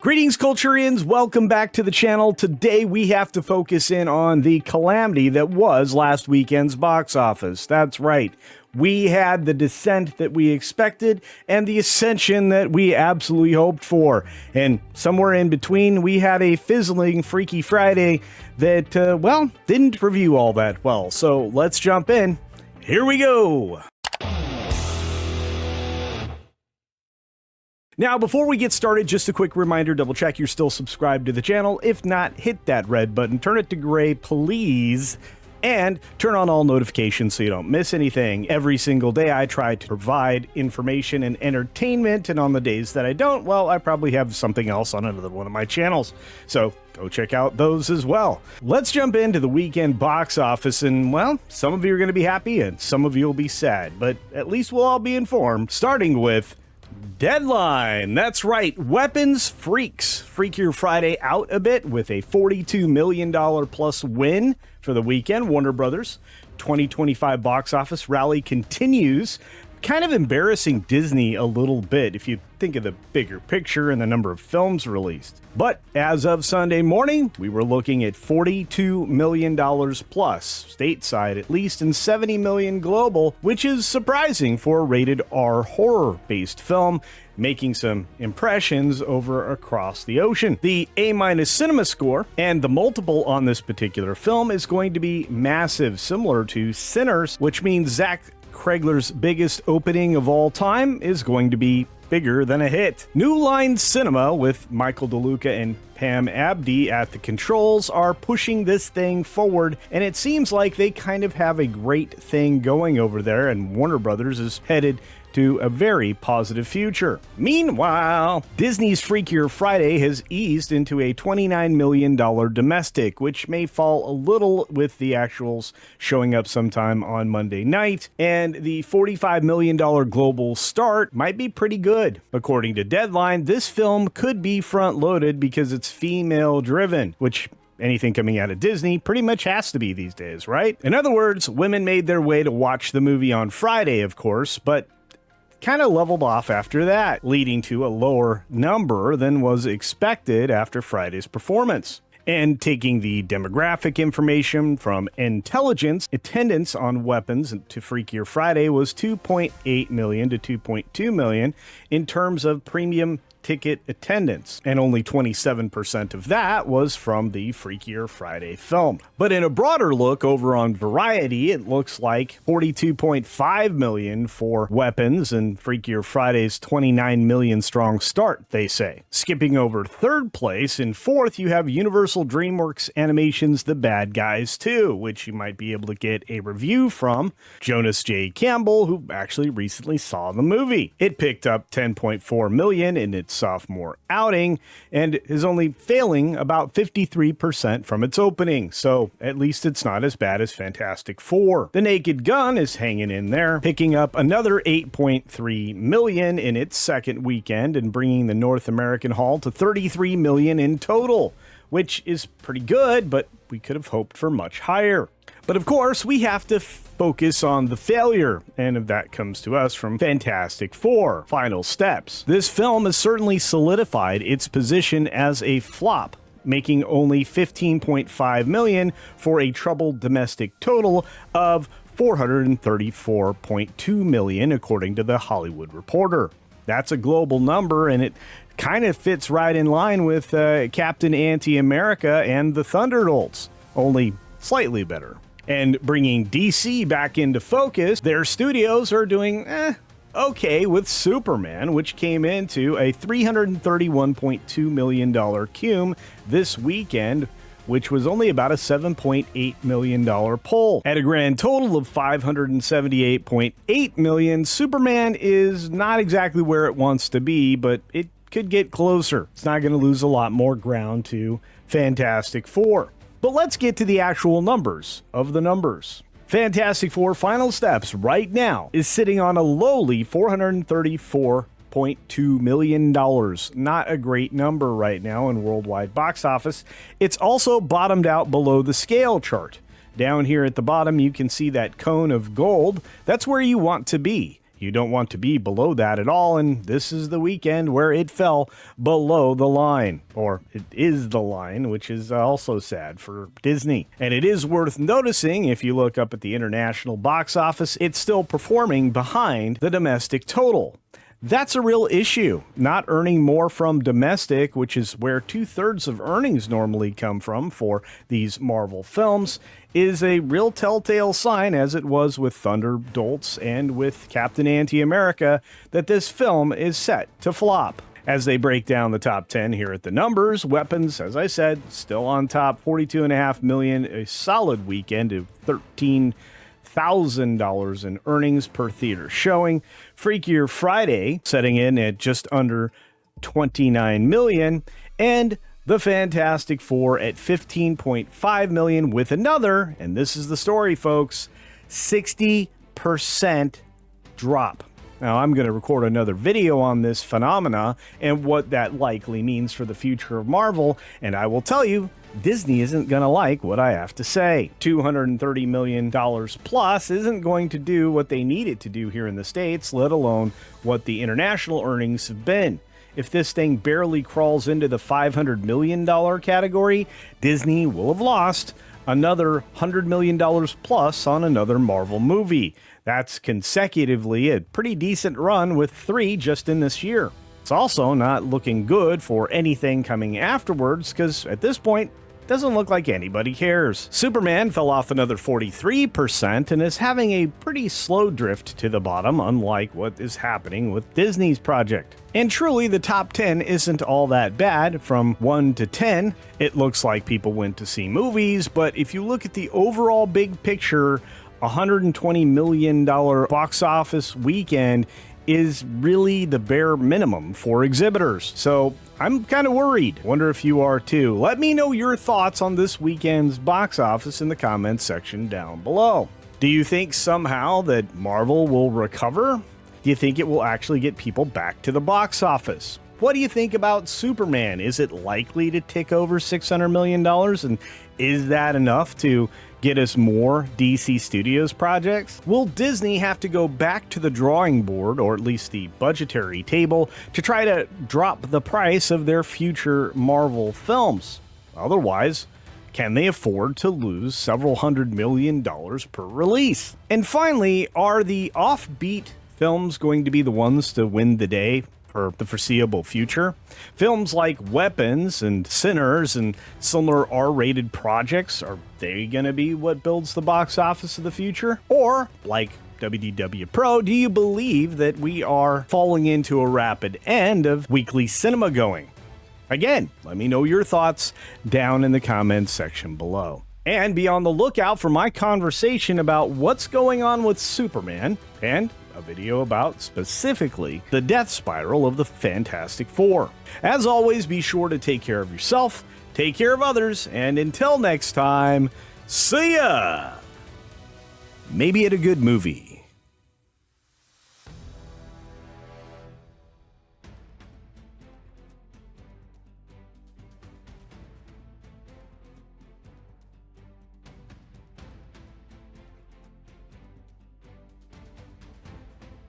Greetings, Culturians. Welcome back to the channel. Today we have to focus in on the calamity that was last weekend's box office. That's right. We had the descent that we expected and the ascension that we absolutely hoped for. And somewhere in between, we had a fizzling Freaky Friday that, didn't review all that well. So let's jump in. Here we go. Now, before we get started, just a quick reminder, double check you're still subscribed to the channel. If not, hit that red button, turn it to gray, please, and turn on all notifications so you don't miss anything. Every single day I try to provide information and entertainment, and on the days that I don't, well, I probably have something else on another one of my channels. So go check out those as well. Let's jump into the weekend box office, and, well, some of you are going to be happy and some of you will be sad, but at least we'll all be informed, starting with Deadline. That's right. Weapons Freaks. Freakier Friday out a bit with a $42 million plus win for the weekend. Warner Brothers 2025 box office rally continues. Kind of embarrassing Disney a little bit if you think of the bigger picture and the number of films released. But as of Sunday morning, we were looking at $42 million plus, stateside at least, and $70 million global, which is surprising for a rated R horror-based film, making some impressions over across the ocean. The A- cinema score and the multiple on this particular film is going to be massive, similar to Sinners, which means Zach Cregler's biggest opening of all time is going to be bigger than a hit. New Line Cinema, with Michael DeLuca and Pam Abdi at the controls, are pushing this thing forward, and it seems like they kind of have a great thing going over there, and Warner Brothers is headed to a very positive future. Meanwhile, Disney's Freakier Friday has eased into a $29 million domestic, which may fall a little with the actuals showing up sometime on Monday night, and the $45 million global start might be pretty good. According to Deadline, this film could be front-loaded because it's female-driven, which anything coming out of Disney pretty much has to be these days, right? In other words, women made their way to watch the movie on Friday, of course, but kind of leveled off after that, leading to a lower number than was expected after Friday's performance. And taking the demographic information from Intelligence, attendance on Weapons to Freakier Friday was 2.8 million to 2.2 million in terms of premium ticket attendance, and only 27% of that was from the Freakier Friday film. But in a broader look over on Variety, it looks like 42.5 million for Weapons and Freakier Friday's 29 million strong start, they say. Skipping over third place, in fourth you have Universal DreamWorks Animation's The Bad Guys 2, which you might be able to get a review from Jonas J. Campbell, who actually recently saw the movie. It picked up 10.4 million in its sophomore outing and is only failing about 53% from its opening, so at least it's not as bad as Fantastic Four. The Naked Gun is hanging in there, picking up another 8.3 million in its second weekend and bringing the North American haul to 33 million in total, which is pretty good, but we could have hoped for much higher. But of course, we have to focus on the failure, and that comes to us from Fantastic Four: Final Steps. This film has certainly solidified its position as a flop, making only 15.5 million for a troubled domestic total of 434.2 million, according to The Hollywood Reporter. That's a global number, and it kind of fits right in line with Captain Anti-America and the Thunderbolts, only slightly better. And bringing DC back into focus, their studios are doing okay with Superman, which came into a $331.2 million cum this weekend, which was only about a $7.8 million pull. At a grand total of $578.8 million, Superman is not exactly where it wants to be, but it could get closer. It's not going to lose a lot more ground to Fantastic Four. But let's get to the actual numbers of the numbers. Fantastic Four: Final Steps right now is sitting on a lowly $434.2 million. Not a great number right now in worldwide box office. It's also bottomed out below the scale chart. Down here at the bottom, you can see that cone of gold. That's where you want to be. You don't want to be below that at all, and this is the weekend where it fell below the line. Or it is the line, which is also sad for Disney. And it is worth noticing, if you look up at the international box office, it's still performing behind the domestic total. That's a real issue. Not earning more from domestic, which is where 2/3 of earnings normally come from for these Marvel films, is a real telltale sign, as it was with Thunderbolts and with Captain Anti-America, that this film is set to flop. As they break down the top 10 here at the numbers, Weapons, as I said, still on top, $42.5 million, a solid weekend of $13,000 in earnings per theater showing. Freakier Friday setting in at just under $29 million, and The Fantastic Four at $15.5 million with another, and this is the story, folks, 60% drop. Now, I'm going to record another video on this phenomena and what that likely means for the future of Marvel, and I will tell you, Disney isn't going to like what I have to say. $230 million plus isn't going to do what they need it to do here in the States, let alone what the international earnings have been. If this thing barely crawls into the $500 million category, Disney will have lost another $100 million plus on another Marvel movie. That's consecutively a pretty decent run with 3 just in this year. It's also not looking good for anything coming afterwards, because at this point, it doesn't look like anybody cares. Superman fell off another 43% and is having a pretty slow drift to the bottom, unlike what is happening with Disney's project. And truly, the top 10 isn't all that bad. From 1 to 10, it looks like people went to see movies, but if you look at the overall big picture, $120 million box office weekend is really the bare minimum for exhibitors. So I'm kind of worried. Wonder if you are too. Let me know your thoughts on this weekend's box office in the comments section down below. Do you think somehow that Marvel will recover? Do you think it will actually get people back to the box office? What do you think about Superman? Is it likely to tick over $600 million? And is that enough to get us more DC Studios projects? Will Disney have to go back to the drawing board, or at least the budgetary table, to try to drop the price of their future Marvel films? Otherwise, can they afford to lose several $100 million per release? And finally, are the offbeat films going to be the ones to win the day for the foreseeable future? Films like Weapons and Sinners and similar R-rated projects, are they going to be what builds the box office of the future? Or, like WDW Pro, do you believe that we are falling into a rapid end of weekly cinema going? Again, let me know your thoughts down in the comments section below. And be on the lookout for my conversation about what's going on with Superman, and a video about specifically the death spiral of the Fantastic Four. As always, be sure to take care of yourself, take care of others, and until next time, see ya! Maybe at a good movie.